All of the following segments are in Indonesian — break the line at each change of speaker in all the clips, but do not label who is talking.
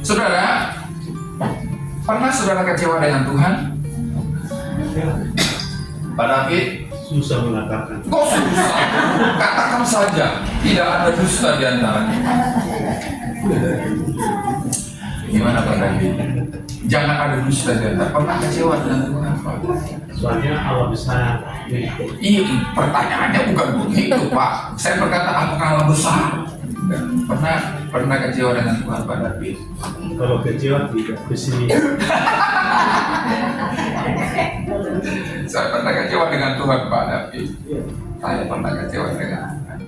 Saudara, pernah saudara kecewa dengan Tuhan? Pak David?
Susah mengatakan.
Kok susah? Katakan saja, tidak ada dusta di antaranya. Gimana Pak David? Jangan ada dusta di antara. Pernah kecewa dengan Tuhan Pak?
Soalnya Allah besar.
Iya, pertanyaannya bukan begitu Pak. Saya berkata apakah Allah besar? Pernah kecewa dengan Tuhan Pak David?
Kalau kecewa tidak kesini.
Saya pernah kecewa dengan Tuhan Pak David. Saya pernah kecewa dengan Tuhan.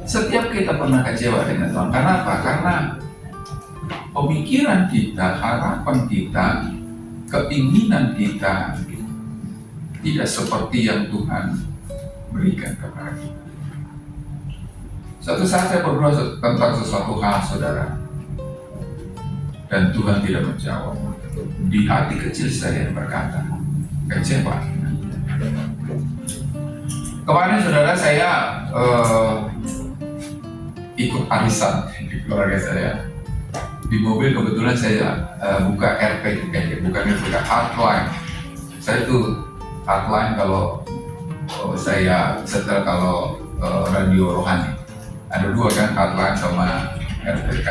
Setiap kita pernah kecewa dengan Tuhan. Kenapa? Karena pemikiran kita, harapan kita, keinginan kita tidak seperti yang Tuhan berikan kepada kita. Suatu saat saya berdoa tentang sesuatu hal, saudara, dan Tuhan tidak menjawab. Di hati kecil saya berkata, kecewa. Kemarin saudara saya ikut arisan di keluarga saya. Di mobil kebetulan saya buka RP, bukan buka hotline. Saya tuh hotline kalau saya setel kalau radio rohani. Ada dua kan, hotline sama RPK.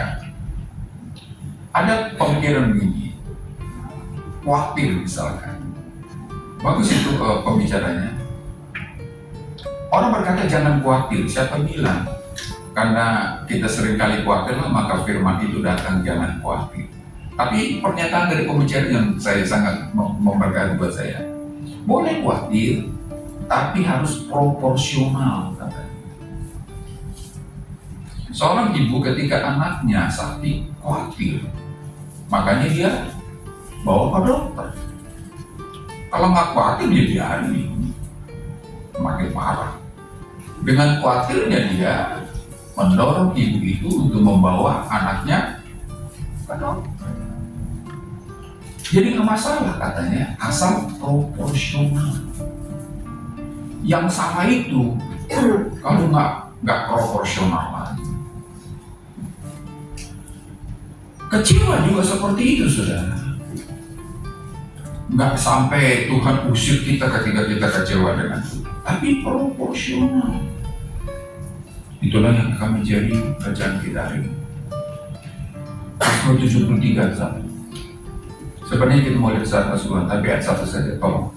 Ada pemikiran begini, khawatir misalkan. Bagus itu pembicaranya. Orang berkata jangan khawatir, siapa bilang? Karena kita sering kali khawatir, maka firman itu datang jangan khawatir. Tapi pernyataan dari pembicara yang saya sangat memberkati buat saya. Boleh khawatir, tapi harus proporsional. Seorang ibu ketika anaknya sakit khawatir, makanya dia bawa ke dokter. Kalau nggak khawatir dia biarin, makin parah. Dengan khawatirnya dia mendorong ibu itu untuk membawa anaknya ke dokter. Jadi nggak masalah katanya, asal proporsional. Yang sama itu kalau nggak proporsional lagi. Kecewa juga seperti itu, saudara. Nggak sampai Tuhan usir kita ketika kita kecewa dengan Tuhan, tapi proporsional. Itulah yang akan menjadi bacaan kita hari ini. Mazmur 73 1. Sebenarnya kita mau lihat saat keseluruhan, tapi ayat 1 saja, tolong.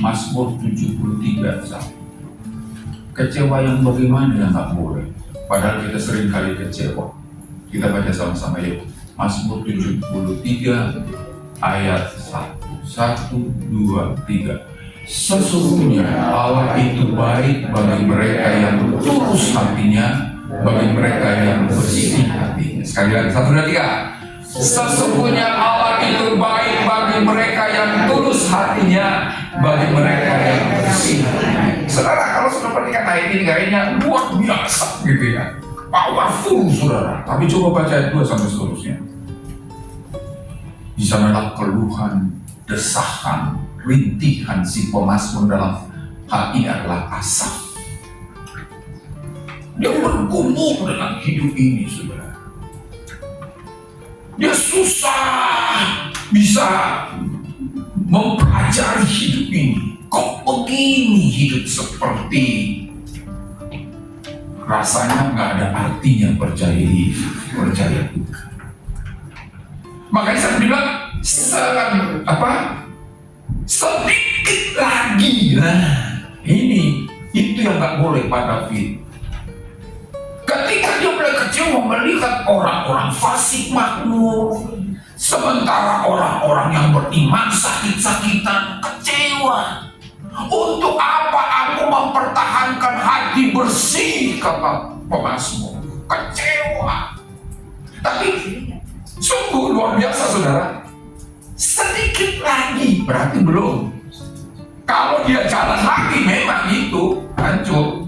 Mazmur 73 1. Kecewa yang bagaimana yang nggak boleh? Padahal kita sering kali kecewa. Kita baca sama-sama yuk. Mazmur 73 ayat 1. 1, 2, 3. Sesungguhnya Allah itu baik bagi mereka yang tulus hatinya, bagi mereka yang bersih hatinya. Sekali lagi, 1, 2, 3. Sesungguhnya Allah itu baik bagi mereka yang tulus hatinya, bagi mereka yang bersih hatinya. Saudara, kalau sudah perhatikan ayat ini kayaknya luar biasa gitu ya. Powerful saudara. Tapi coba baca ayat 2 sampai seterusnya. Di sanalah keluhan, desahan, rintihan si pemazmur dalam hati adalah asap. Dia bergumul dengan hidup ini, saudara. Dia susah bisa mempelajari hidup ini. Kok begini hidup seperti rasanya nggak ada artinya percaya Tuhan. Makanya saya bilang sedikit lagi. Nah, itu yang nggak boleh Pak David. Ketika dia mulai kecewa melihat orang-orang fasik makmur, sementara orang-orang yang beriman sakit-sakitan, kecewa. Untuk apa aku mempertahankan hati bersih, kata pemazmur. Kecewa. Tapi sungguh luar biasa saudara. Sedikit lagi, berarti belum. Kalau dia jalan lagi memang itu hancur.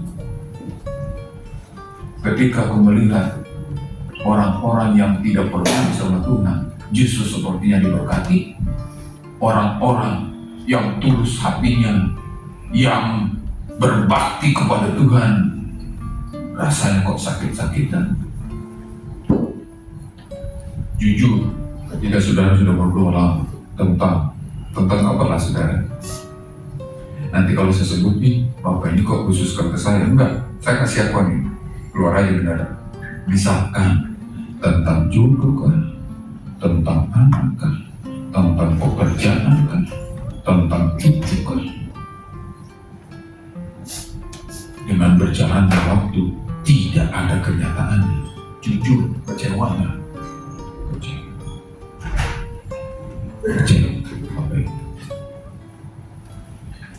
Ketika aku melihat orang-orang yang tidak peduli sama Tuhan, justru sepertinya diberkati. Orang-orang yang tulus hatinya, yang berbakti kepada Tuhan, rasanya kok sakit-sakitan. Jujur, Ketika saudara sudah berdoa lama tentang apa lah saudara? Nanti kalau saya sebut nih, Bapak ini kok khususkan ke saya? Enggak, saya kasih aku nih, keluar aja benar. Misalkan tentang jodoh kah, tentang anak kah, tentang pekerjaan kah, tentang cucu kah. Dengan berjalannya waktu, tidak ada kenyataannya. Jujur, kecewa nggak? Kecewa.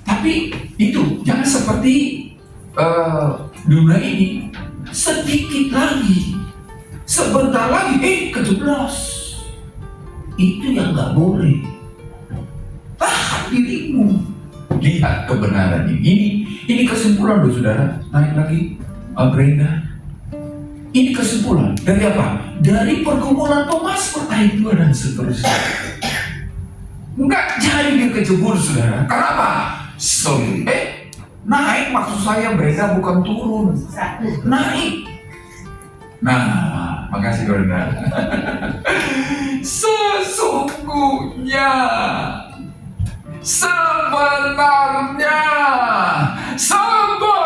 Tapi itu jangan seperti dunia ini. Sedikit lagi, sebentar lagi, ke-11. Itu yang nggak boleh. Tahan dirimu. Lihat kebenaran ini. Ini kesimpulan loh saudara. Naik lagi, Brenda. Ini kesimpulan dari apa? Dari pergumulan Thomas, ayat 2 dan seterusnya. Enggak jadi dia kejebur saudara. Kenapa? Naik maksud saya Brenda, bukan turun. Naik. Nah, makasih Brenda. Sesungguhnya, sebenarnya, sebetulnya,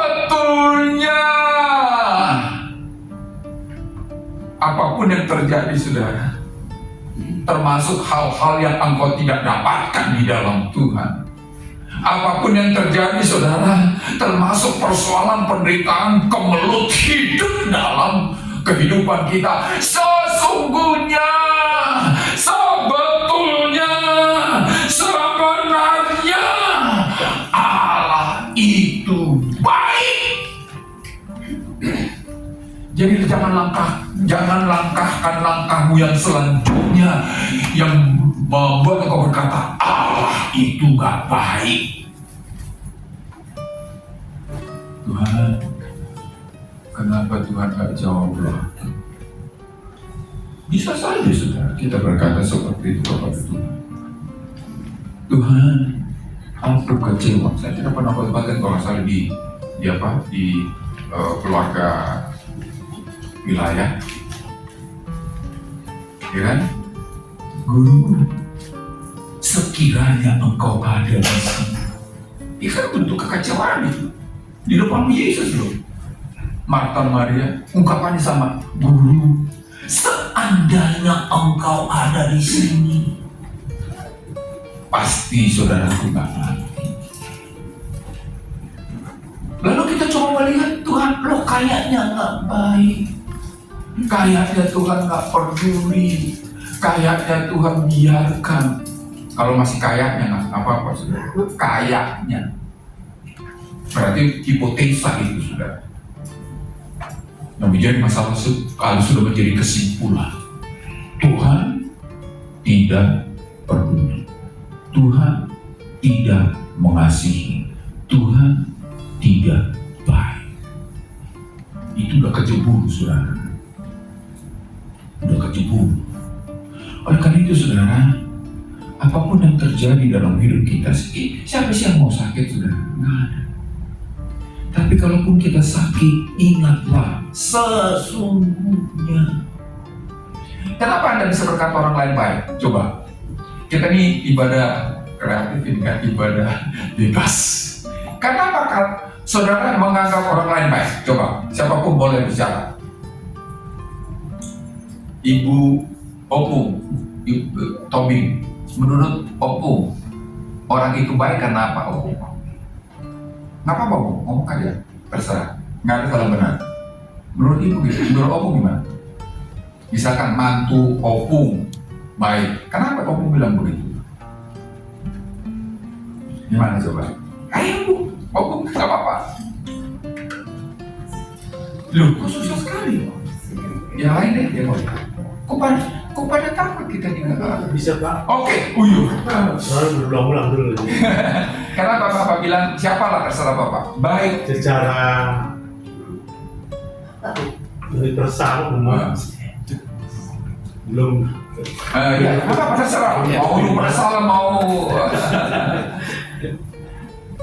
apapun yang terjadi saudara, termasuk hal-hal yang engkau tidak dapatkan di dalam Tuhan, apapun yang terjadi saudara, termasuk persoalan penderitaan kemelut hidup dalam kehidupan kita, sesungguhnya, sebetulnya, sebenarnya Allah itu baik. Jadi jangan langkahkan langkahmu yang selanjutnya yang membuat engkau berkata Allah itu gak baik. Tuhan, kenapa Tuhan gak jawab doa? Bisa saja saudara kita berkata seperti itu kepada Tuhan. Tuhan, aku kecewa. Saya tidak pernah bahkan kalau saya di keluarga wilayah, ya kan? Guru, sekiranya engkau ada di sini. Itu kan bentuk kekecewaan itu di depan Yesus loh. Marta Maria ungkapannya sama, Guru, seandainya engkau ada di sini, pasti saudaraku gak mati. Lalu kita coba melihat Tuhan, loh kayaknya gak baik, kayaknya Tuhan gak peduli, kayaknya Tuhan biarkan. Kalau masih kayaknya nggak apa-apa saudara, kayaknya berarti hipotesa itu saudara. Yang menjadi masalah kalau sudah menjadi kesimpulan, Tuhan tidak peduli, Tuhan tidak mengasihi, Tuhan tidak baik. Itu udah kejebur saudara, udah kejebur. Oleh karena itu saudara, apapun yang terjadi dalam hidup kita, siapa sih yang mau sakit saudara? Nggak ada. Tapi kalaupun kita sakit, ingatlah sesungguhnya. Kenapa Anda bisa berkata orang lain baik? Coba, kita ini ibadah kreatif, ini kan ibadah bebas. Kenapa saudara menganggap orang lain baik? Coba, siapapun boleh bicara. Ibu Opung, Ibu Tobing, menurut Opung, orang itu baik karena apa Opung? Nggak apa-apa Opung, ngomong aja, terserah, nggak ada salah benar. Menurut Ibu gitu, menurut Opung gimana? Misalkan mantu Opung baik, kenapa Opung bilang begitu? Gimana coba? Ayo Bu, Opung nggak apa-apa. Loh, kok susah sekali? Yang lain deh, ya boleh. Kok pada takut kita juga?
Bisa Pak.
Oke, uyuh.
Soalnya berulang-ulang dulu.
Karena Bapak bilang, siapalah terserah Bapak. Baik.
Secara universal umum belum.
Ya, apa terserah. Mau universal, mau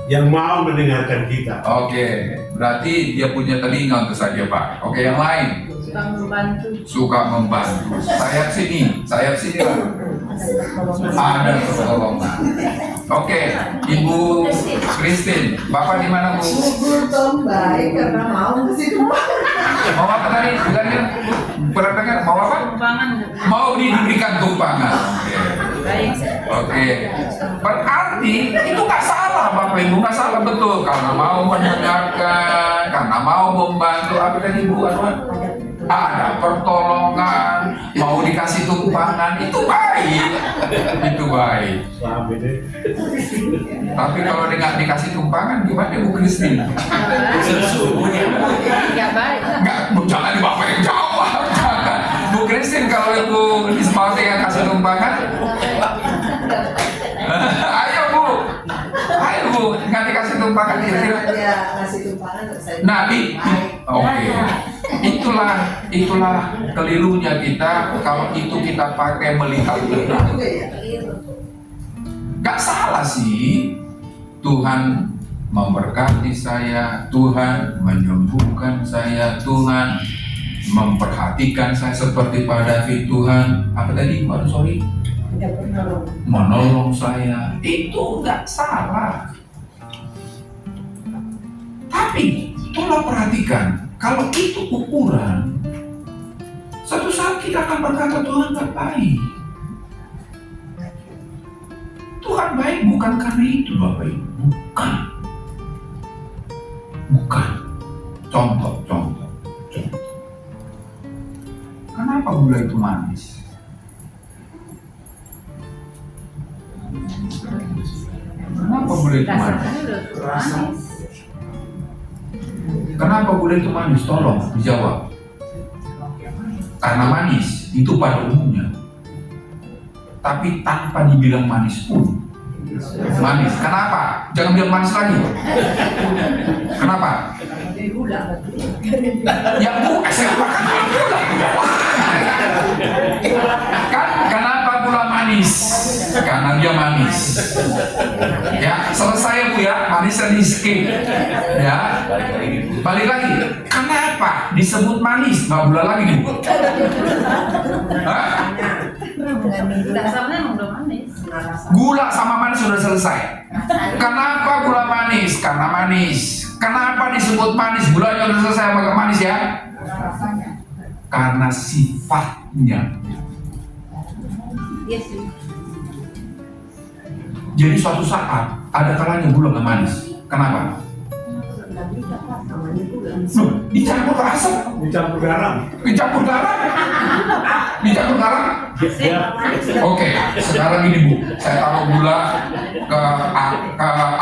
yang mau mendengarkan kita.
Oke, berarti dia punya telinga untuk saja Pak. Oke, yang lain.
Suka membantu.
Suka membantu. Sayap sini lah. Ada pertolongan. Oke, Ibu Christine, Bapak di mana Bu?
Belum baik karena mau ke situ.
Mau apa tadi? Bilangnya, pernah dengar mau apa?
Tumpangan.
Mau diberikan tumpangan.
Baik.
Oke. Berarti itu nggak salah Bapak Ibu, nggak salah betul. Karena mau mendengarkan, karena mau membantu. Apa tadi Bu Anwar? Ada pertolongan, mau dikasih tumpangan, itu baik. Itu baik.
Paham ini.
Tapi kalau dengan dikasih tumpangan gimana Bu Christine?
Enggak baik.
Enggak, jangan Bapak yang jawab. Jangan. Bu Christine kalau Ibu Ismawati yang kasih tumpangan, ayo Bu, ayo Bu, nggak dikasih tumpangan kira-kira.
Dia ngasih tumpangan terus saya.
Nah, oke. Itulah kelirunya kita kalau itu kita pakai melihat benar.
Juga ya.
Gak salah sih, Tuhan memberkati saya, Tuhan menyembuhkan saya, Tuhan memperhatikan saya seperti Pak David, Tuhan apa tadi Pak sorry
Tidak pernah.
menolong saya, itu gak salah. Tapi tolong perhatikan, kalau itu ukuran, suatu saat kita akan berkata Tuhan gak baik. Tuhan baik bukan karena itu Bapak Ibu, bukan. Contoh. Kenapa gula itu manis? Kenapa gula itu manis?
Rasanya udah manis.
Kenapa gula itu manis? Tolong dijawab. Karena manis itu pada umumnya. Tapi tanpa dibilang manis pun manis. Kenapa? Jangan bilang manis lagi. Kenapa? Ya Bu, siapa kan kenapa gula manis? Karena dia manis. Ya, selesai Bu ya, manisnya di skip. Ya, balik lagi. Kenapa disebut manis? Nggak gula lagi nih Bu. Hah?
Dasarnya emang udah manis.
Gula sama manis sudah selesai. Kenapa gula manis? Karena manis. Kenapa disebut manis? Gulanya sudah selesai pakai manis ya? Karena sifatnya.
Iya sih.
Jadi suatu saat ada kalanya gula nggak manis. Kenapa? Dicampur ke asam,
Dicampur garam.
dicampur garam, dicampur garam.
Ya.
Oke, sekarang ini Bu, saya taruh gula ke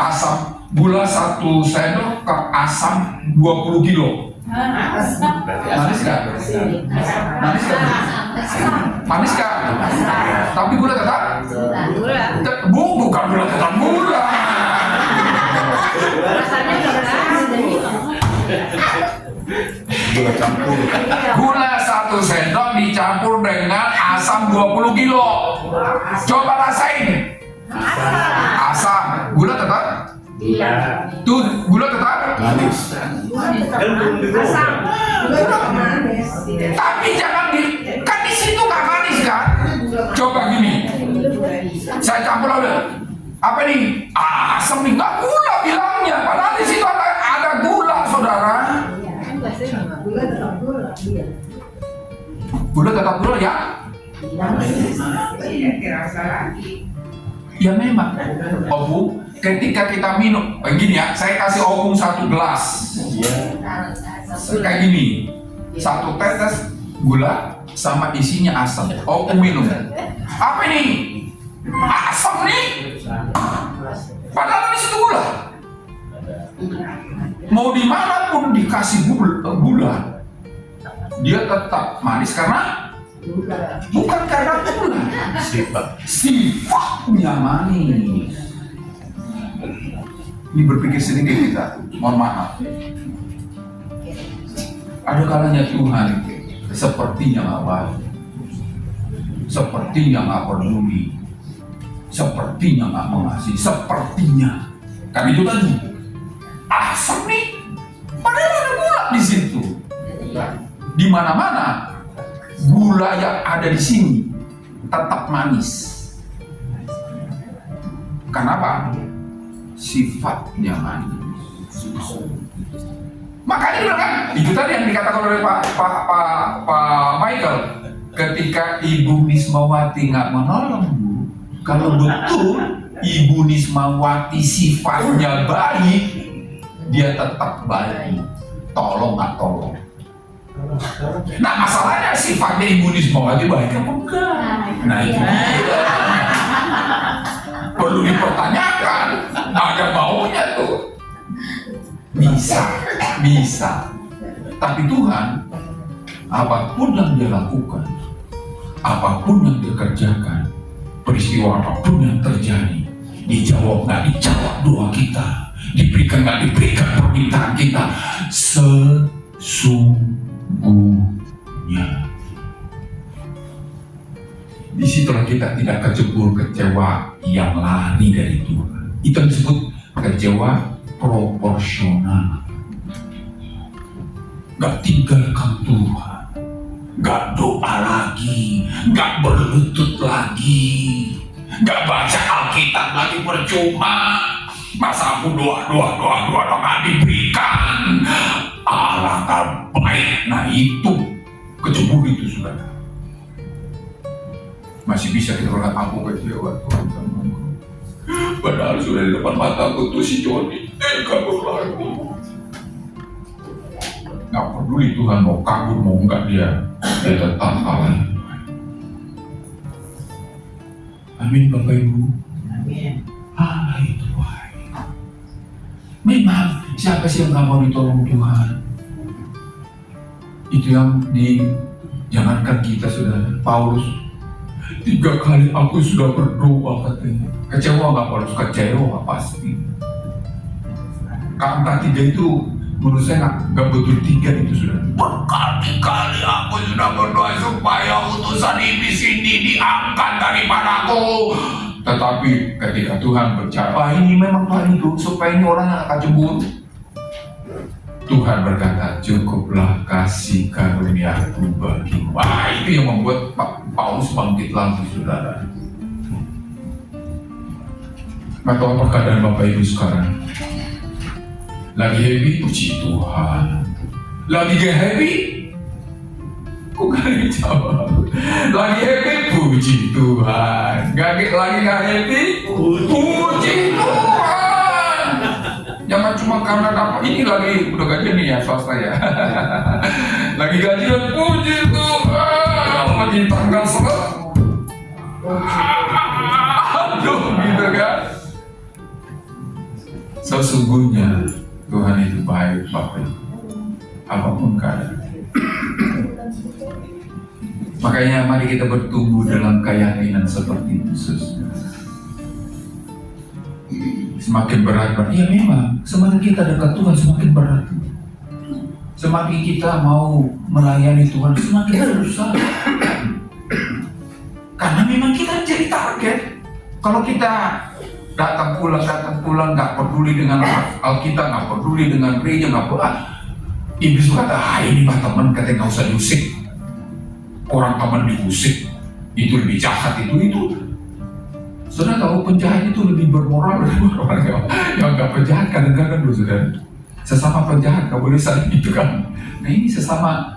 asam, gula 1 sendok ke asam 20 kilo. Manis nggak? Manis nggak? Manis nggak? Tapi gula tetap?
Gula.
Bu, bukan gula tetap gula.
Rasanya udah manis jadi.
Gula campur.
Gula 1 sendok dicampur dengan asam 20 kilo. Coba rasain. Asam, gula tetap?
Gula.
Tuh, gula tetap?
Manis. Kan belum dirubah.
Manis.
Tapi jangan kan di situ nggak manis kan? Coba gini, saya campur aja. Apa nih? Asam nih, nggak gula bilangnya. Padahal di situ ada gula, saudara.
Gula tetap gula. Iya.
Gula tetap gula ya? Ya memang. Oh Bu, ketika kita minum, begini ya, saya kasih opung 1 gelas. Kayak gini, 1 tetes gula sama isinya asam. Opung minum. Apa ini? Asam nih. Padahal di situ gula. Mau dimanapun dikasih gula, dia tetap manis karena bukan karena gula. Sifatnya manis. Ini berpikir sedikit kita, mohon maaf. Ada kalanya Tuhan sepertinya nggak baik, sepertinya nggak peduli, sepertinya nggak mengasihi, sepertinya. Kan itu tadi asam nih, padahal ada gula di situ. Di mana-mana gula yang ada di sini tetap manis. Kenapa? Sifatnya manis. Makanya dia bilang kan, itu tadi yang dikatakan oleh Pak Michael, ketika Ibu Nismawati nggak menolong Bu, kalau betul Ibu Nismawati sifatnya baik, dia tetap baik, tolong nggak tolong. Nah masalahnya sifatnya Ibu Nismawati baik apa enggak? Nah itu dia. Perlu dipertanyakan, ada maunya tuh. Bisa. Tapi Tuhan, apapun yang dia lakukan, apapun yang dia kerjakan, peristiwa apapun yang terjadi, dijawab nggak dijawab doa kita, diberikan nggak diberikan permintaan kita, sesungguhnya. Disitulah kita tidak kecebur kecewa yang lari dari Tuhan. Itu yang disebut kecewa proporsional. Gak tinggalkan Tuhan, gak doa lagi, gak berlutut lagi, gak baca Alkitab lagi percuma. Masa aku doa gak diberikan. Alangkah baik. Nah itu kecebur itu saudara. Masih bisa kita berkata aku kecewa Tuhan sama aku. Padahal sudah di depan mata aku tuh si Joni kabur lagi. Gak peduli Tuhan mau kabur mau enggak dia tetap kalah. Amin Bapak Ibu.
Amin.
Allah itu baik. Memang siapa sih yang gak mau ditolong Tuhan? Itu yang jangankan kita sudah Paulus 3 kali aku sudah berdoa katanya. Kecewa nggak Paulus? Kecewa pasti. Angka 3 itu menurut saya nggak betul 3 itu sudah. Berkali-kali aku sudah berdoa supaya utusan iblis ini diangkat daripadaku. Tetapi ketika Tuhan berbicara, ini memang Tuhan itu supaya ini orang yang akan cemburu. Tuhan berkata, cukuplah kasih karuniaku bagimu. Itu yang membuat Paulus bangkit lagi, saudara. Nggak tahu apa keadaan Bapak Ibu sekarang. Lagi happy, puji Tuhan. Lagi gak happy, kok gak dijawab. Lagi happy, puji Tuhan. Lagi gak happy, puji Tuhan. Jangan cuma karena dapat ini lagi udah gajian nih ya swasta ya. Lagi gajian puji Tuhan. Lagi tanggal 1. Aduh gitu kan. Sesungguhnya Tuhan itu baik Bapak Ibu. Apapun keadaan. Makanya mari kita bertumbuh dalam keyakinan seperti itu. Semakin berat, ya memang semakin kita dekat Tuhan semakin berat. Semakin kita mau melayani Tuhan semakin susah. Karena memang kita jadi target. Kalau kita datang pulang nggak peduli dengan Alkitab, nggak peduli dengan gereja, nggak peduli. Iblis berkata, ini mah teman katanya nggak usah diusik. Orang teman diusik itu lebih jahat itu. Saudara tahu penjahat itu lebih bermoral daripada orang yang nggak penjahat kadang-kadang loh saudara. Sesama penjahat nggak boleh saling gitu kan. Nah ini sesama.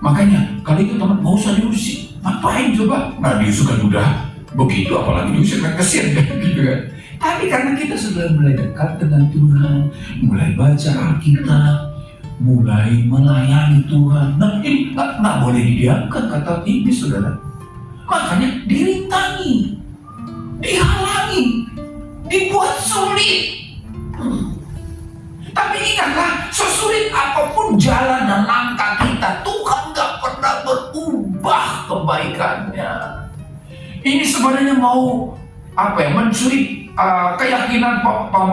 Makanya kali itu teman mau usah diusik. Ngapain coba? Nah diusik kan udah begitu apalagi diusik kan kesian kan gitu kan. Tapi karena kita sudah mulai dekat dengan Tuhan, mulai baca Alkitab, mulai melayani Tuhan. Nah ini nggak boleh didiamkan kata iblis saudara. Makanya dirintangi, dihalangi, dibuat sulit. Tapi ingatlah, sesulit apapun jalan dan langkah kita, Tuhan gak pernah berubah kebaikannya. Ini sebenarnya mau mencuri keyakinan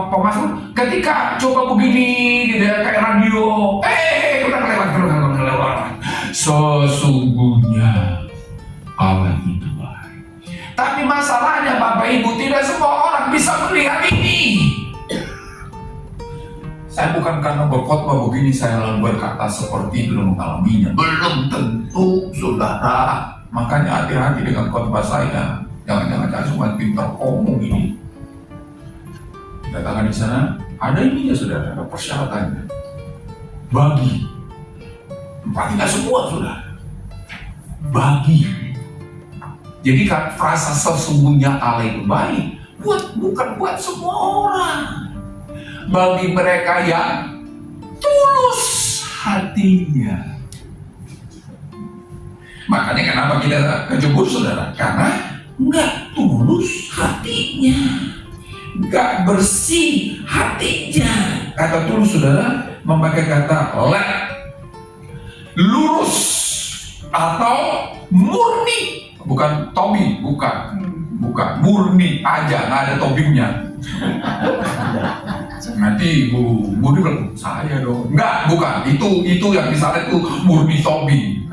pemasmur. Ketika coba begini gitu ya, kayak radio, udah kelewat. Sesungguhnya Allah itu baik. Tapi masalahnya Bapak Ibu, tidak semua orang bisa melihat ini. Saya bukan karena berkhotbah begini saya lalu berkata seperti belum mengalaminya. Belum tentu, saudara. Makanya hati-hati dengan khotbah saya. Jangan-jangan saya cuma pintar ngomong ini. Katakan di sana ada ininya saudara, ada persyaratannya. Bagi, tidak semua saudara. Bagi. Jadi kan frasa sesungguhnya Allah itu baik, bukan buat semua orang. Bagi mereka yang tulus hatinya. Makanya kenapa kita kejebur saudara? Karena nggak tulus hatinya, nggak bersih hatinya. Kata tulus saudara memakai kata lek, lurus atau murni, bukan tobi, bukan murni aja, nggak ada tobinya. Nanti Bu Budi bilang saya dong, nggak, bukan itu yang di sana itu murni tobi.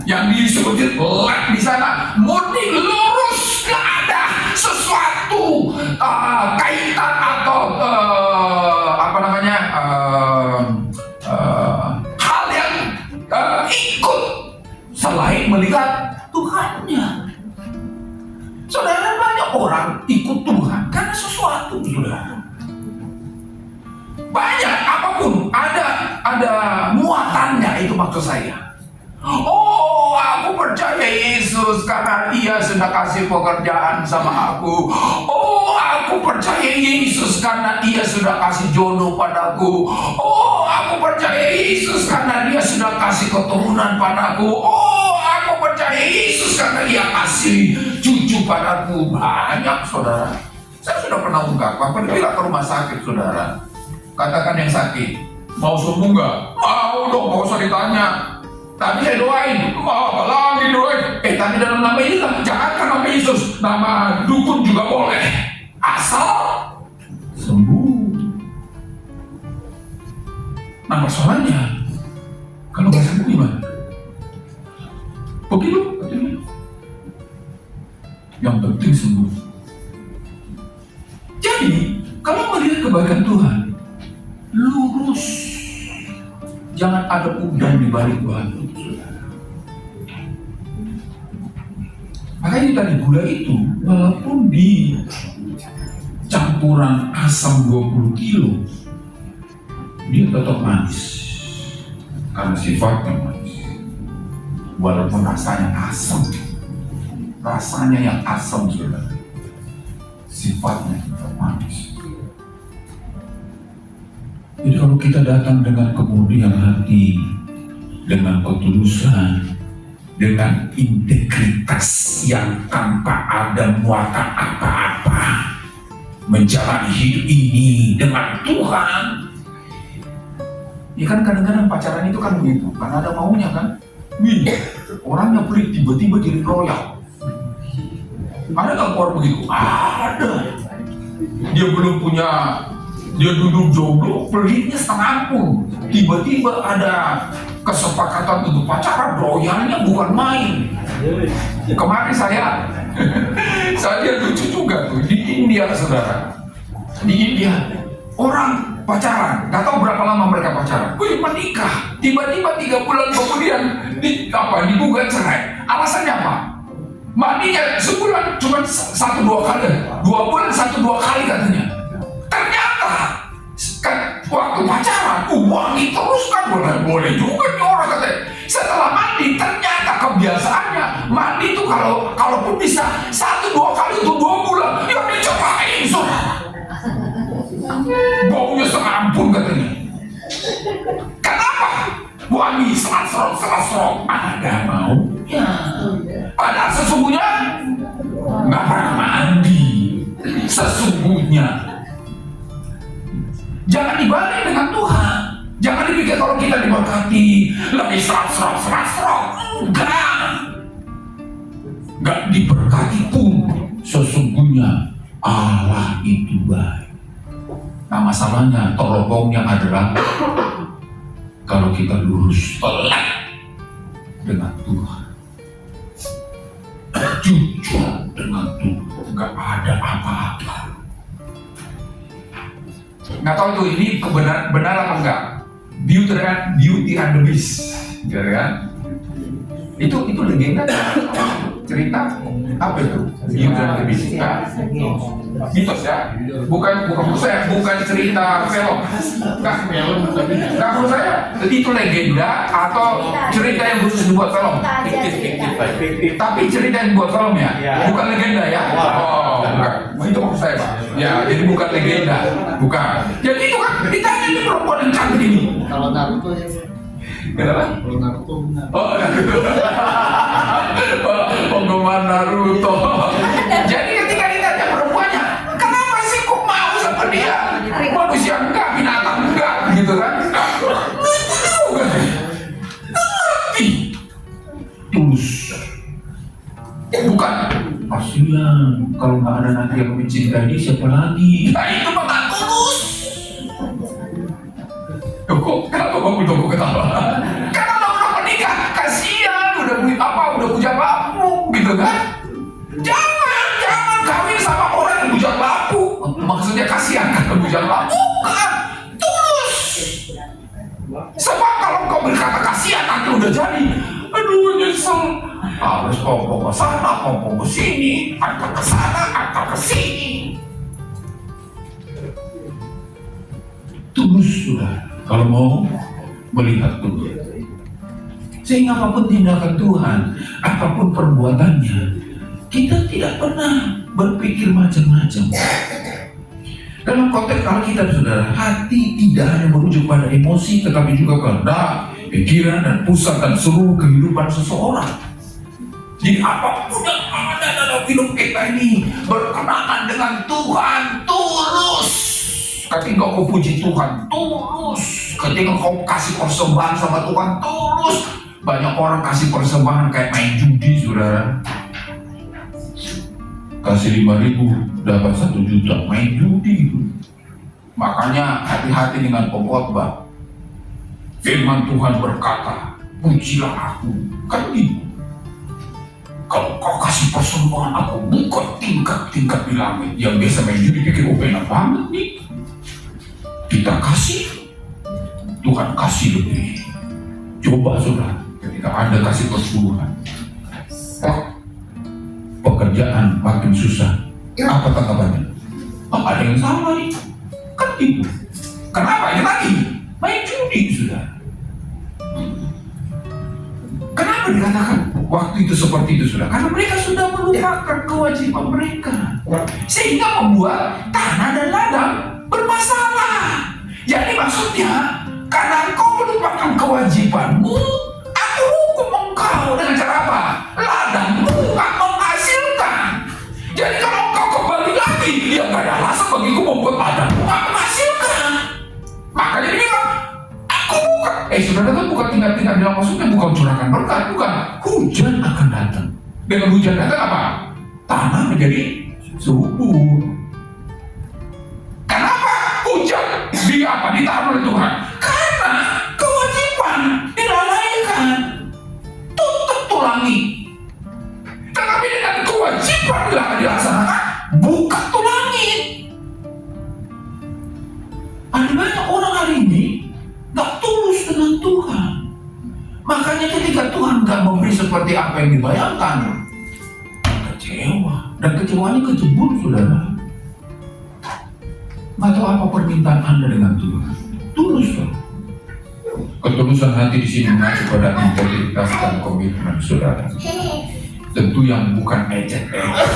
Yang disebutin lek di sana murni lurus, nggak ada sesuatu kaitan atau hal yang ikut selain melihat Tuhannya. Saudara, banyak orang ikut Tuhan karena sesuatu, saudara. Banyak, apapun ada muatannya, itu maksud saya. Oh, aku percaya Yesus karena Dia sudah kasih pekerjaan sama aku. Oh, aku percaya Yesus karena Dia sudah kasih jodoh padaku. Oh, aku percaya Yesus karena Dia sudah kasih keturunan padaku. Oh, aku percaya Yesus karena Dia kasih cucu padaku. Banyak, saudara. Saya sudah pernah ungkapkan, pergilah ke rumah sakit, saudara. Katakan yang sakit, mau sembuh nggak? Mau dong, nggak usah ditanya. Tapi saya doain, mau apa lagi doain? Tapi dalam nama ini jangankan nama Yesus, nama dukun juga boleh, asal sembuh. Nah masalahnya, kalau nggak sembuh gimana? Begitu, yang penting sembuh. Jadi, kalau melihat kebaikan Tuhan, lurus, jangan ada udan di balik batu. Makanya tadi gula itu walaupun di campuran asam 20 kilo dia tetap manis karena sifatnya manis. Walaupun rasanya asam, rasanya yang asam sudah, sifatnya tetap manis. Jadi kalau kita datang dengan kemurnian hati, dengan ketulusan, dengan integritas yang tanpa ada muatan apa-apa, menjalani hidup ini dengan Tuhan. Ya kan kadang-kadang pacaran itu kan begitu, karena ada maunya kan. Orangnya pelit tiba-tiba jadi royal. Ada nggak keluar begitu? Ada. Dia belum punya, dia duduk jomblo, pelitnya setengah pun. Tiba-tiba ada kesepakatan untuk pacaran, royalnya bukan main. Kemarin saya lihat lucu juga tuh di India, saudara. Di India orang pacaran, nggak tahu berapa lama mereka pacaran. Menikah, tiba-tiba 3 bulan kemudian digugat cerai. Alasannya apa? Mandinya sebulan cuma 1-2 kali, 2 bulan 1-2 kali katanya. Ternyata kan waktu pacaran wangi terus kan, boleh juga nih orang katanya. Setelah mandi ternyata kebiasaannya mandi itu kalaupun bisa 1-2 kali untuk 2 bulan, ya dicobain saudara. Baunya seampun katanya. Kenapa? Wangi selat-selat ada maunya. Padahal sesungguhnya nggak pernah mandi. Sesungguhnya jangan dibanding dengan Tuhan. Jangan dipikir kalau kita diberkati lebih serat. Enggak diberkati pun sesungguhnya Allah itu baik. Nah masalahnya terobongnya adalah kalau kita lurus telak dengan Tuhan, jujur dengan Tuhan, nggak ada apa-apa. Nggak tahu tuh ini benar apa enggak? Beauty and the Beast, gitu kan? Itu legenda. cerita apa itu? Gibran ke Bika. Mitos ya, bukan menurut saya, bukan cerita film. Nggak menurut saya, itu legenda atau cerita yang khusus dibuat film.
Fiktif.
Tapi cerita yang buat film ya,
Ya.
bukan legenda ya. Oh, bukan. Itu maksud saya Pak. Ya, jadi bukan legenda, bukan. Jadi itu kan ditanya ini perempuan yang cantik ini.
Kalau Naruto ya,
Kenapa?
kalau Naruto benar.
Oh, penggemar Naruto. Jadi ketika ditanya perempuannya, kenapa sih kok mau sama dia? Manusia enggak, binatang enggak, gitu kan? Tulus. Bukan. Kasihan, kalau nggak ada nanti yang mencintai dia, siapa lagi? Nah itu mah nggak tulus. Kok kenapa kamu tunggu ketawa? Karena udah menikah, kasihan, udah punya bapuk, gitu kan? Jangan kawin sama orang yang bujang bapuk. Maksudnya kasihan karena bujang bapuk, kan? Tulus. Sebab kalau kau berkata kasihan nanti udah jadi, aduh nyesel. Harus kompong ke sana, kompong ke sini, antar ke sana, antar ke sini. Tulus sudah. Kalau mau melihat Tuhan, sehingga apapun tindakan Tuhan, apapun perbuatannya, kita tidak pernah berpikir macam-macam. Dalam konteks Alkitab, saudara, hati tidak hanya merujuk pada emosi, tetapi juga kehendak, pikiran, dan pusat dan seluruh kehidupan seseorang. Jadi apapun yang ada dalam hidup kita ini berkenaan dengan Tuhan, tulus. Ketika kau puji Tuhan, tulus. Ketika kau kasih persembahan sama Tuhan, tulus. Banyak orang kasih persembahan kayak main judi, saudara. Kasih 5.000 dapat 1 juta, main judi gitu. Makanya hati-hati dengan pengkhotbah. Firman Tuhan berkata, pujilah aku. Kan gitu. Kalau kau kasih persembahan aku, bukan tingkat-tingkat di langit. Yang biasa main judi pikir, oh enak banget nih. Kita kasih, Tuhan kasih lebih. Coba saudara, ketika Anda kasih persuluhan, pekerjaan makin susah, apa tanggapannya? Oh, ada yang salah nih, kan gitu. Kenapa? Ya tadi, main judi sudah. Kenapa dikatakan waktu itu seperti itu sudah? Karena mereka sudah melupakan kewajiban mereka, sehingga membuat tanah dan ladang bermasalah. Jadi maksudnya, karena engkau melupakan kewajibanmu, aku hukum engkau dengan cara apa? Ladangmu tak menghasilkan. Jadi kalau engkau kembali lagi, ya gak ada alasan bagiku membuat ladangmu tak menghasilkan. Makanya dia bilang, aku bukan. Saudara kan bukan tinggal-tinggal bilang, maksudnya bukan curahkan berkat, bukan. Hujan akan datang. Dengan hujan datang apa? Tanah menjadi subur. Hujan ditahan oleh Tuhan karena kewajiban dilalaikan, tutup tulangi. Tetapi dengan kewajiban dilaksanakan, buka tulangi. Ada banyak orang hari ini gak tulus dengan Tuhan. Makanya ketika Tuhan gak memberi seperti apa yang dibayangkan, kecewa. Dan kecewanya kecebur, saudara. Gak tahu apa permintaan Anda dengan Tuhan. Tulus loh. Ketulusan hati di sini mengacu pada integritas dan komitmen saudara. Tentu yang bukan ecek-ecek.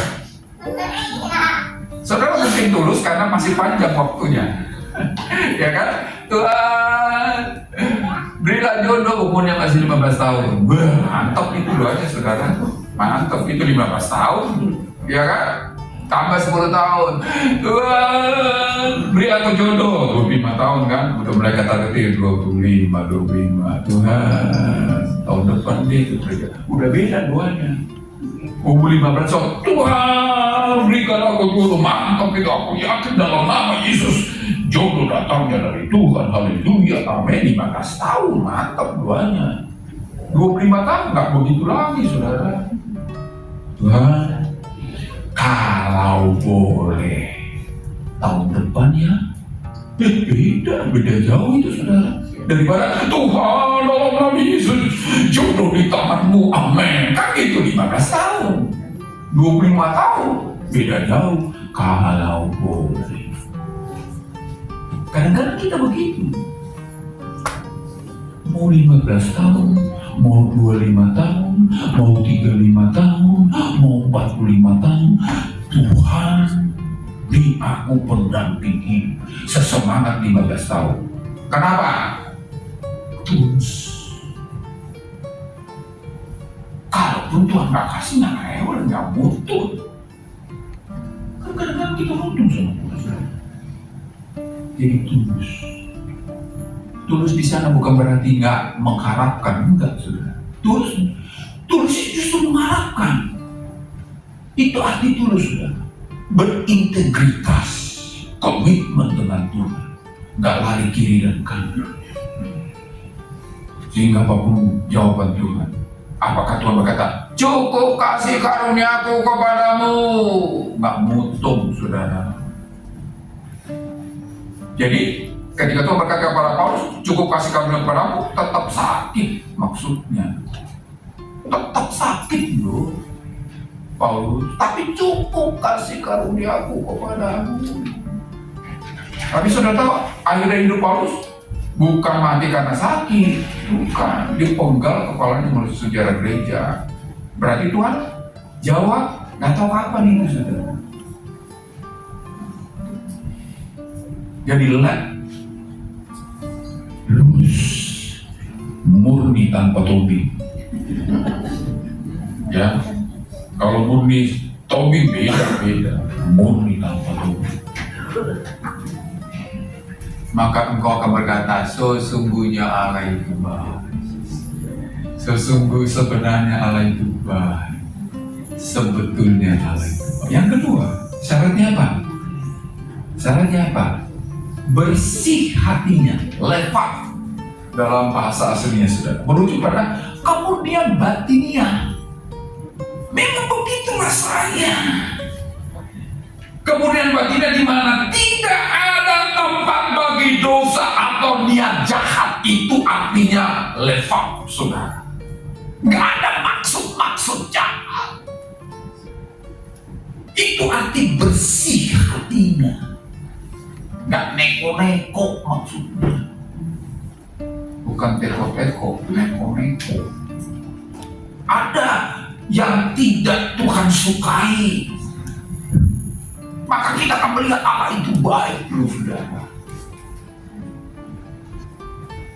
Saudara mungkin tulus karena masih panjang waktunya. Ya kan? Tuhan, berilah jodoh umurnya masih 15 tahun. Mantap itu doanya saudara. Mantap itu 15 tahun. Ya kan? Tambah 10 tahun. Tuhan, beri aku jodoh. 25 tahun kan, udah mulai kata ketir 25. Tuhan, tahun depan deh udah beda doanya. Umur 15 tahun, Tuhan, berikan aku jodoh. Mantap itu, aku yakin dalam nama Yesus jodoh datangnya dari Tuhan. Haleluya, amin. 15 tahun, mantap doanya. 25 tahun nggak begitu lagi, saudara. Tuhan, kalau boleh tahun depan ya, beda jauh itu saudara. Daripada Tuhan dalam nama Yesus jodoh di tanganmu, amin. Kan itu 15 tahun. 25 tahun, beda jauh. Kalau boleh. Kadang-kadang kita begitu. Mau 15 tahun, mau 25 tahun, mau 35 tahun, mau 45 tahun, Tuhan di aku pendampingi sesemangat 15 tahun. Kenapa? Tulus. Kalaupun Tuhan gak kasih, gak rewel, gak butuh. Kan kadang-kadang kita butuh sama Tuhan. Jadi tulus. Tulus di sana bukan berarti nggak mengharapkan, enggak, saudara. Tulus itu justru mengharapkan. Itu arti tulus, saudara. Berintegritas, komitmen dengan Tuhan, nggak lari kiri dan kanan. Sehingga apapun jawaban Tuhan, apakah Tuhan berkata, cukup kasih karuniaku kepadamu, nggak mutung, saudara. Jadi ketika Tuhan berkata kepada Paulus, cukup kasih karunia kepadamu, tetap sakit maksudnya. Tetap sakit loh Paulus, tapi cukup kasih karuniaku kepadamu. Tapi sudah tahu, akhirnya hidup Paulus bukan mati karena sakit, bukan. Dipenggal kepalanya melalui sejarah gereja. Berarti Tuhan jawab, nggak tahu kapan ini, saudara. Jadi lulus, murni tanpa tobi. Ya, kalau murni tobi beda, murni tanpa tobi. Maka engkau akan berkata, sesungguhnya Allah itu baik. Sebenarnya Allah itu baik. Sebetulnya Allah itu baik. Yang kedua, syaratnya apa? Bersih hatinya, lefak dalam bahasa aslinya, saudara, merujuk pada kemudian batinnya. Memang begitulah saya. Kemudian batinnya di mana tidak ada tempat bagi dosa atau niat jahat, itu artinya lefak, saudara. Gak ada maksud jahat. Itu arti bersih hatinya. Gak neko-neko maksudnya. Bukan teko-teko, neko-neko. Ada yang tidak Tuhan sukai. Maka kita akan melihat Allah itu baik, loh, saudara.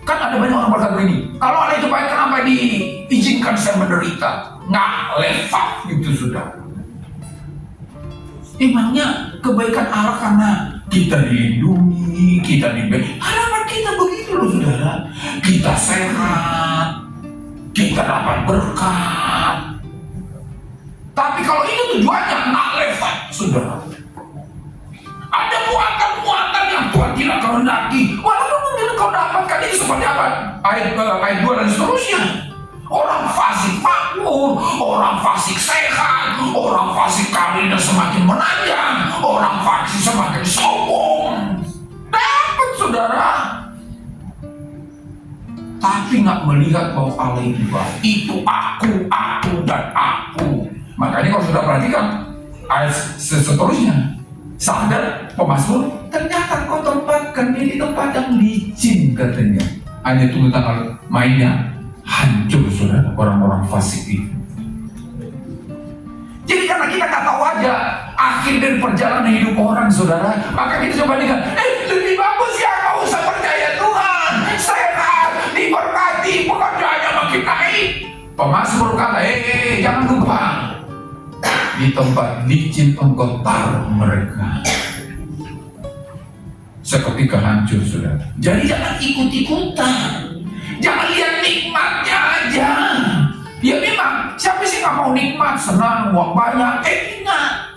Kan ada banyak orang berkata begini, kalau Allah itu baik, kenapa diizinkan saya menderita? Nggak lefak gitu, saudara. Emangnya kebaikan Allah karena kita dilindungi, kita diberi. Harapan kita begitu loh, saudara. Kita sehat, kita dapat berkat. Tapi kalau itu tujuannya nggak lefak, saudara. Ada muatan-muatan yang Tuhan tidak kehendaki. Walaupun mungkin kau dapatkan itu seperti apa? Ayat 2 dan seterusnya. Orang fasik makmur, orang fasik sehat, orang fasik karirnya semakin menanjak, orang fasik semakin sombong. Dapat, saudara. Tapi nggak melihat bahwa Allah itu baik. Itu aku, dan aku. Makanya kalau sudah perhatikan ayat seterusnya, sadar pemazmur, ternyata kau tempatkan dia di tempat yang licin, katanya. Hanya tunggu tanggal mainnya. Hancur, saudara, orang-orang fasik itu. Jadi karena kita nggak tahu aja akhir dari perjalanan hidup orang, saudara, maka kita coba dengar, lebih bagus ya kau usah percaya Tuhan, sehat, diberkati, pekerjaannya makin naik. Pemazmur kata, jangan lupa, di tempat licin engkau taruh mereka. Seketika hancur, saudara. Jadi jangan ikut-ikutan. Jangan lihat nikmatnya aja. Ya memang, siapa sih gak mau nikmat, senang, uang banyak? Ingat,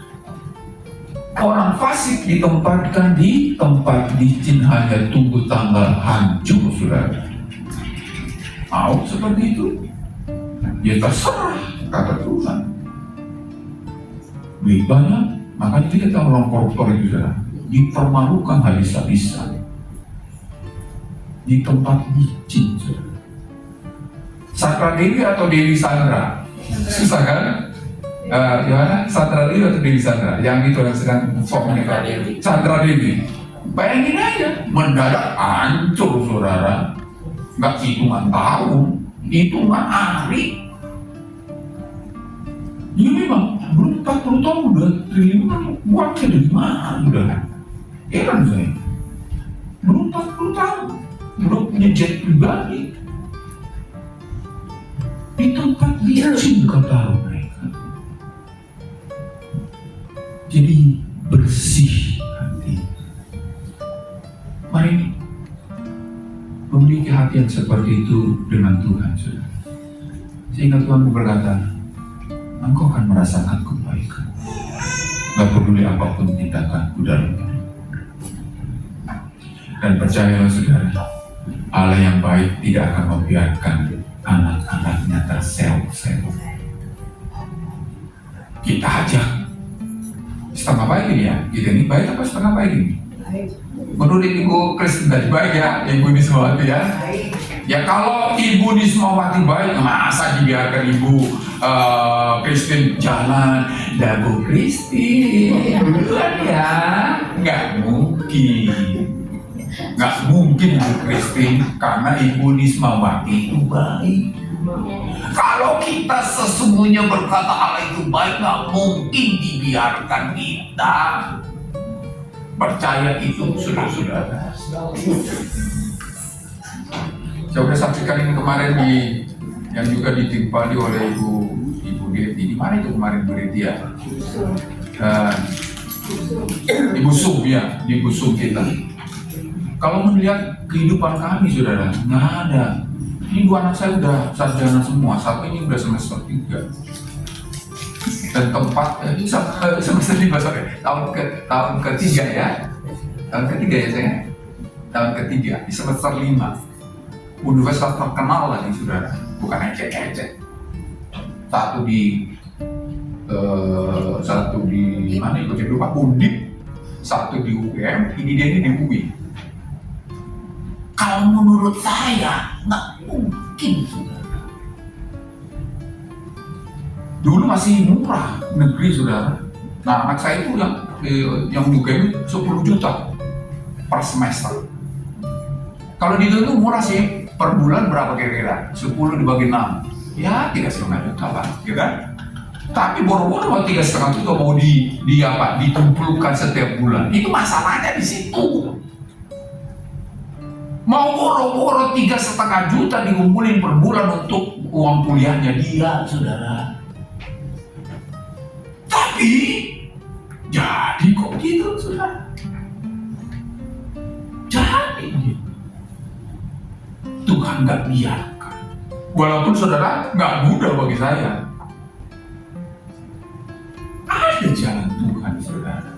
orang fasik ditempatkan di tempat licin hanya tunggu tanggal hancur, saudara. Mau seperti itu? Ya terserah, kata Tuhan. Lebih banyak, makanya kita tahu orang koruptor itu, saudara, dipermalukan habis-habisan di tempat licin, saudara. Sandra Dewi atau Dewi Sandra? Susah kan? Di mana? Sandra Dewi atau Dewi Sandra? Yang itu yang sedang
Sandra Dewi.
Sandra Dewi. Bayangin aja, mendadak hancur saudara. Nggak hitungan tahun, hitungan hari. Ya memang belum 40 tahun udah triliunan, uangnya dari mana udah? Heran saya. Belum 40 tahun, belum punya jet pribadi. Di tempat licin kau taruh mereka. Jadi bersih hati. Mari memiliki hati yang seperti itu dengan Tuhan, saudara. Sehingga Tuhan berkata, engkau akan merasakan kebaikan. Gak peduli apapun tindakanku dalam hidup. Dan percayalah saudara, Allah yang baik tidak akan membiarkan anak-anaknya terseok-seok. Kita ajak setengah baik ini ya, kita ini baik apa setengah baik ini? Menurut Ibu Kristen tadi baik ya, Ibu Nismawati ya. Ya kalau Ibu Nismawati baik, masa dibiarkan Ibu Kristen jalan dagu Kristen duluan ya? Nggak mungkin. Nggak mungkin Ibu Kristen, karena Ibu Nismawati itu baik. Kalau kita sesungguhnya berkata Allah itu baik, nggak mungkin dibiarkan kita. Percaya itu, saudara-saudara. Saya sudah saksikan ini kemarin yang juga ditimpali oleh Ibu Deti. Di mana itu kemarin Bu Deti ya? Ibu Sum ya, di Ibu Sum kita. Kalau melihat kehidupan kami, saudara, nggak ada. Ini dua anak saya udah sarjana semua, satu ini udah semester 3. Dan tempat semester 5, sorry, tahun ketiga ya. Tahun ketiga ya saya. Tahun ketiga di semester 5. Universitas terkenal lagi, saudara, bukan ecek-ecek. Satu di mana itu jadi lupa, Undip, satu di UGM, ini dia di UI. Kalau menurut saya nggak mungkin, saudara. Dulu masih murah negeri, saudara. Nah, anak saya itu yang UGM 10 juta per semester. Kalau di itu murah sih, per bulan berapa kira-kira? 10 dibagi 6, ya 3,5 juta lah, ya kan? Tapi boro-boro mau 3,5 juta mau ditempelkan setiap bulan. Itu masalahnya di situ. Mau boro-boro 3,5 juta dikumpulin per bulan untuk uang kuliahnya dia, saudara. Tapi jadi kok gitu, saudara? Jadi gitu. Tuhan nggak biarkan. Walaupun saudara nggak mudah bagi saya. Ada jalan Tuhan, saudara.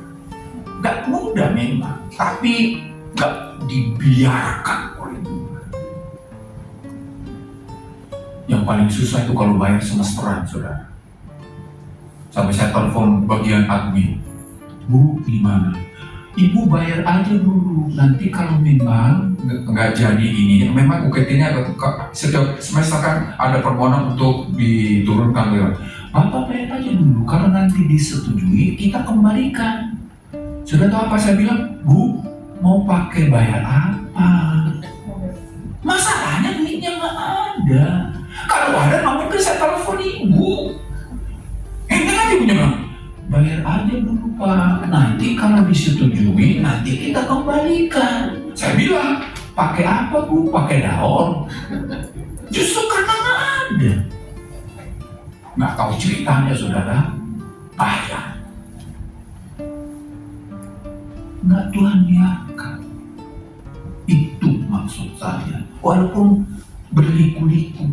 Nggak mudah memang, tapi nggak dibiarkan oleh Tuhan. Yang paling susah itu kalau bayar semesteran, saudara. Sampai saya telepon bagian admin, Bu, gimana? Ibu bayar aja dulu, nanti kalau memang nggak jadi ini, memang UKT-nya setiap semester kan ada permohonan untuk diturunkan. Bapak bayar aja dulu, kalau nanti disetujui kita kembalikan. Sudah tahu apa saya bilang? Bu, mau pakai bayar apa? Masalahnya duitnya nggak ada. Kalau ada, nggak mungkin saya telepon ibu. Ini aja punya bilang, bayar aja dulu Pak. Nanti kalau disetujui, nanti kita kembalikan. Saya bilang, pakai apa Bu? Pakai daun. Justru karena nggak ada. Nggak tahu ceritanya, saudara. Bayar. Nggak Tuhan biarkan. Itu maksud saya. Walaupun berliku-liku.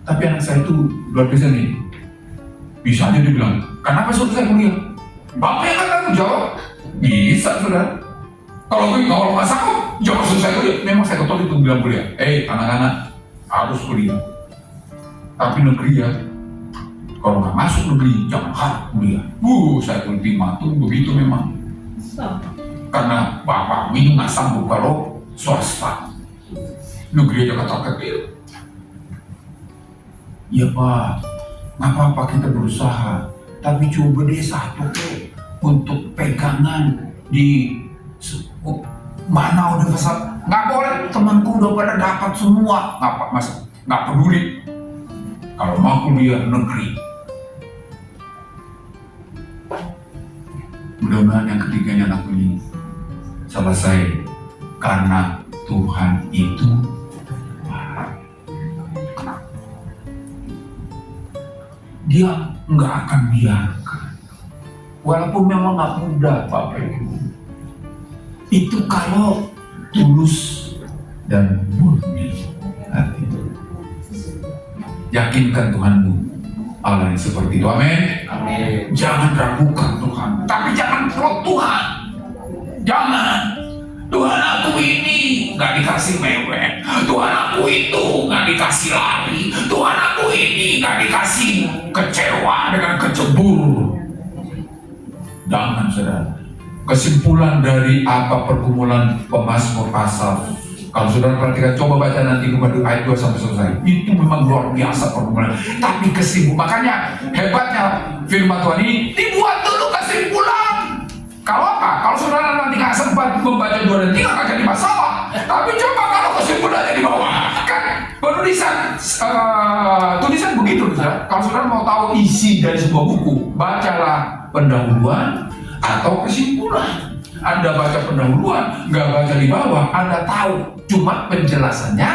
Tapi anak saya itu luar biasa nih. Bisa aja dia bilang, kenapa suruh saya kuliah? Bapak yang akan tanggung jawab. Bisa, saudara. Kalau nggak sanggup, jangan suruh saya kuliah. Memang saya ketua itu bilang kuliah. Anak-anak harus kuliah. Tapi negeri ya. Kalau nggak masuk negeri, jangan harap kuliah. Saya ultimatum begitu memang. Karena bapak itu nggak sanggup kalau swasta. Negeri aja kata kecil. Ya Pak, nggak apa-apa kita berusaha, tapi coba deh satu tuh untuk pegangan di mana udah pesat, nggak boleh temanku udah pada dapat semua, nggak peduli kalau mau kuliah negeri. Mudah-mudahan yang ketiganya anak ini selesai karena Tuhan itu Dia nggak akan biarkan, walaupun memang nggak mudah Bapak Ibu. Itu kalau tulus dan murni hati. Yakinkan Tuhanmu Allah yang seperti itu. Amin.
Amin.
Jangan ragukan Tuhan, tapi jangan plot Tuhan. Jangan. Tuhan aku ini nggak dikasih mewek, Tuhan aku itu nggak dikasih lari, Tuhan aku ini nggak dikasih kecewa dengan kecemburu. Jangan, saudara. Kesimpulan dari apa pergumulan pemazmur asal, kalau saudara perhatikan, coba baca nanti kepada ayat 2 sampai selesai. Itu memang luar biasa pergumulan. Tapi kesimpulan, makanya hebatnya firman Tuhan ini dibuat dulu kesimpulan. Kalau apa? Kalau saudara nanti nggak sempat membaca 2 dan 3 nggak jadi masalah. Tapi coba kalau kesimpulannya di bawah, kan tulisan begitu, saudara. Kalau saudara mau tahu isi dari sebuah buku, bacalah pendahuluan atau kesimpulan. Anda baca pendahuluan, nggak baca di bawah, Anda tahu cuma penjelasannya,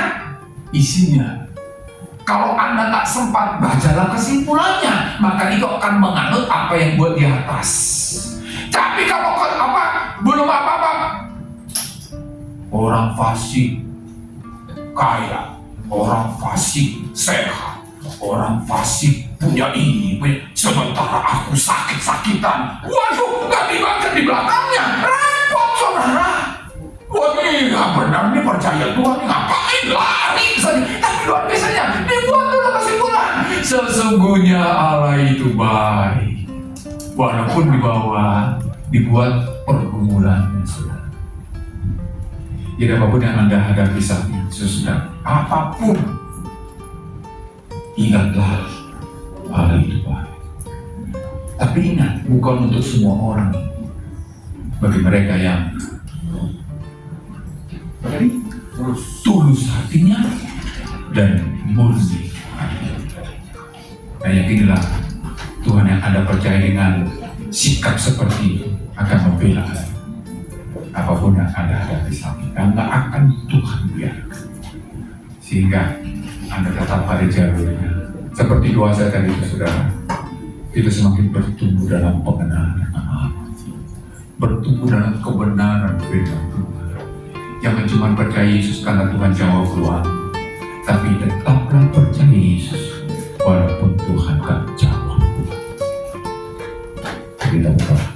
isinya. Kalau Anda nggak sempat, bacalah kesimpulannya, maka itu akan menganut apa yang buat di atas. Tapi kalau belum apa-apa, orang fasik kaya, orang fasik sehat, orang fasik punya ini, sementara aku sakit-sakitan. Waduh, nggak dibaca di belakangnya, repot saudara. Wah, ini nggak benar, ini percaya Tuhan, ngapain lari saja. Tapi luar biasanya dibuat dulu kesimpulan. Sesungguhnya Allah itu baik, walaupun di bawah dibuat pergumulannya, saudara. Jadi apapun yang Anda hadapi saat ini, saudara, apapun, ingatlah Allah itu baik. Tapi ingat, bukan untuk semua orang. Bagi mereka yang tulus hatinya dan murni hatinya. Dan yakinilah Tuhan yang Anda percaya dengan sikap seperti itu akan membela apapun yang Anda hadapi saat ini. Dan nggak akan Tuhan biarkan, sehingga Anda tetap pada jalurnya. Seperti doa saya tadi itu, saudara, kita semakin bertumbuh dalam pengenalan Allah, bertumbuh dalam kebenaran firman Tuhan. Jangan cuma percaya Yesus karena Tuhan jawab doa, tapi tetaplah percaya Yesus walaupun Tuhan kan jawab. Kita berdoa.